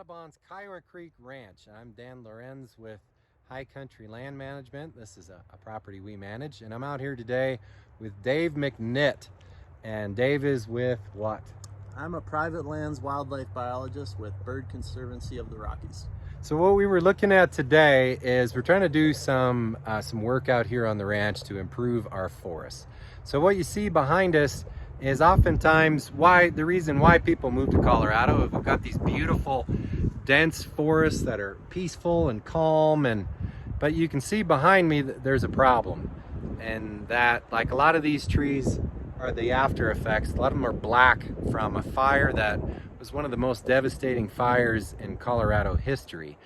Audubon's Kiowa Creek Ranch. I'm Dan Lorenz with High Country Land Management. This is a property we manage, and I'm out here today with Dave McNitt. And Dave is with what? I'm a private lands wildlife biologist with Bird Conservancy of the Rockies. So what we were looking at today is we're trying to do some work out here on the ranch to improve our forests. So what you see behind us is oftentimes the reason why people move to Colorado. We've got these beautiful dense forests that are peaceful and calm, but you can see behind me that there's a problem, and that, like a lot of these trees, are the after effects. A lot of them are black from a fire that was one of the most devastating fires in Colorado history,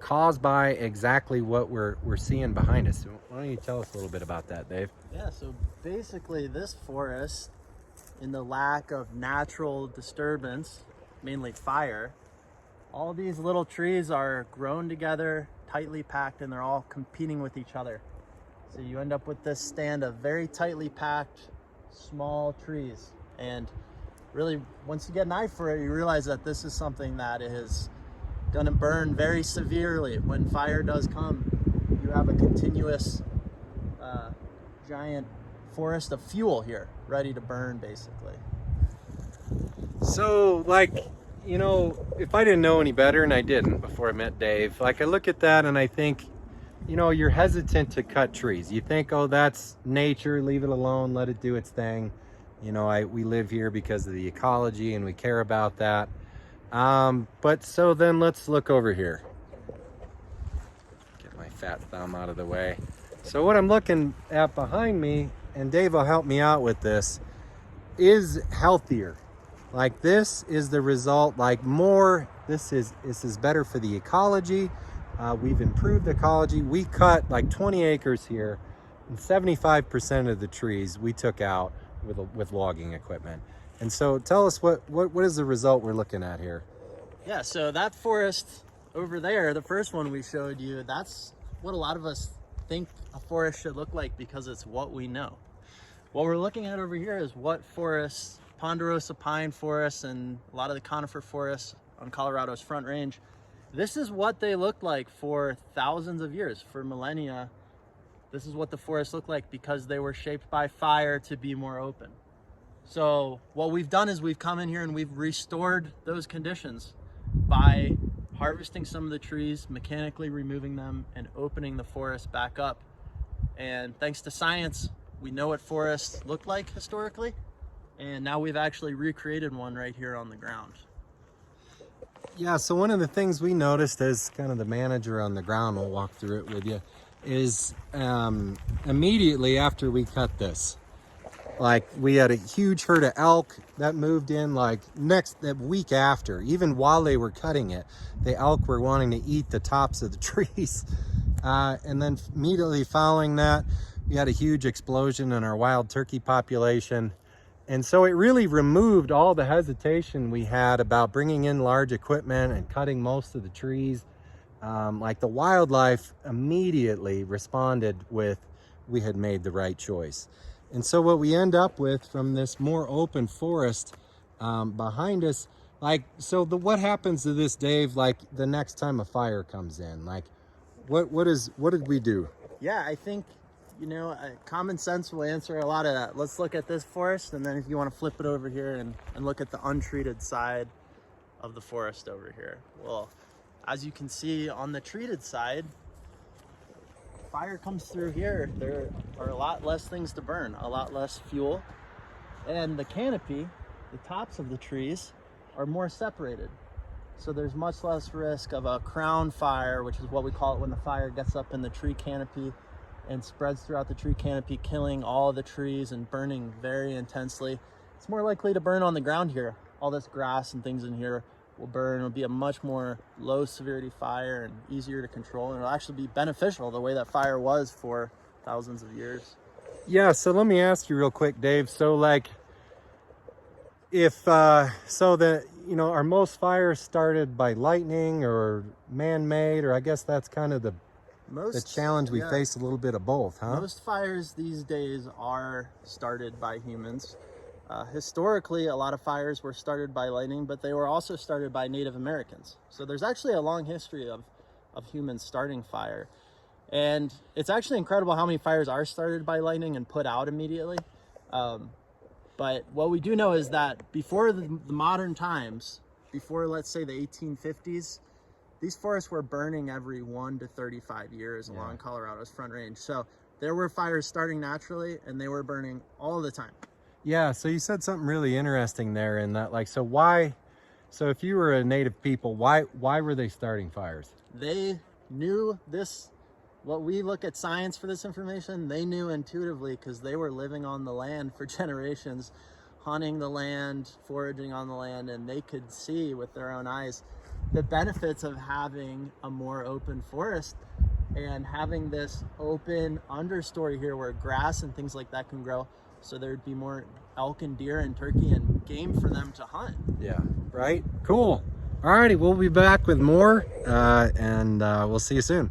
caused by exactly what we're seeing behind us. So why don't you tell us a little bit about that, Dave? Yeah, so basically this forest, in the lack of natural disturbance, mainly fire, all these little trees are grown together, tightly packed, and they're all competing with each other. So you end up with this stand of very tightly packed, small trees. And really, once you get an eye for it, you realize that this is something that is going to burn very severely. When fire does come, you have a continuous giant forest of fuel here, ready to burn, basically. So, if I didn't know any better, and I didn't before I met Dave, I look at that and I think, you're hesitant to cut trees. You think, oh, that's nature, leave it alone, let it do its thing. We live here because of the ecology and we care about that. But so then let's look over here. Get my fat thumb out of the way. So what I'm looking at behind me, and Dave will help me out with this, is healthier. This is the result, this is better for the ecology. We've improved the ecology. We cut 20 acres here, and 75% of the trees we took out with logging equipment. And so tell us what is the result we're looking at here? Yeah, so that forest over there, the first one we showed you, that's what a lot of us think a forest should look like because it's what we know. What we're looking at over here is what forests, ponderosa pine forests and a lot of the conifer forests on Colorado's Front Range, this is what they looked like for thousands of years, for millennia. This is what the forests look like because they were shaped by fire to be more open. So what we've done is we've come in here and we've restored those conditions by harvesting some of the trees, mechanically removing them, and opening the forest back up. And thanks to science, we know what forests looked like historically, and now we've actually recreated one right here on the ground. Yeah, so one of the things we noticed as kind of the manager on the ground, we'll walk through it with you, is immediately after we cut this, we had a huge herd of elk that moved in that week after. Even while they were cutting it, the elk were wanting to eat the tops of the trees. And then immediately following that, we had a huge explosion in our wild turkey population. And so it really removed all the hesitation we had about bringing in large equipment and cutting most of the trees. The wildlife immediately responded with, we had made the right choice. And so what we end up with from this more open forest behind us, what happens to this, Dave, the next time a fire comes in? What did we do? Yeah, I think, common sense will answer a lot of that. Let's look at this forest, and then if you want to flip it over here and look at the untreated side of the forest over here. Well, as you can see on the treated side, fire comes through here, there are a lot less things to burn, a lot less fuel, and the canopy, the tops of the trees, are more separated. So there's much less risk of a crown fire, which is what we call it when the fire gets up in the tree canopy and spreads throughout the tree canopy, killing all the trees and burning very intensely. It's more likely to burn on the ground here. All this grass and things in here will burn. It'll be a much more low severity fire and easier to control, and it'll actually be beneficial the way that fire was for thousands of years. Yeah, so let me ask you real quick, Dave. So are most fires started by lightning or man-made, or I guess that's kind of the challenge we face, a little bit of both, huh? Most fires these days are started by humans. Historically, a lot of fires were started by lightning, but they were also started by Native Americans. So there's actually a long history of humans starting fire. And it's actually incredible how many fires are started by lightning and put out immediately. But what we do know is that before the modern times, before let's say the 1850s, these forests were burning every 1 to 35 years along Colorado's Front Range. So there were fires starting naturally and they were burning all the time. Yeah, so you said something really interesting there in that, like, so if you were a native people, why were they starting fires? They knew this, what we look at science for this information, they knew intuitively because they were living on the land for generations, hunting the land, foraging on the land, and they could see with their own eyes the benefits of having a more open forest and having this open understory here where grass and things like that can grow, so there'd be more elk and deer and turkey and game for them to hunt. Yeah, right? Cool. Alrighty, we'll be back with more, and we'll see you soon.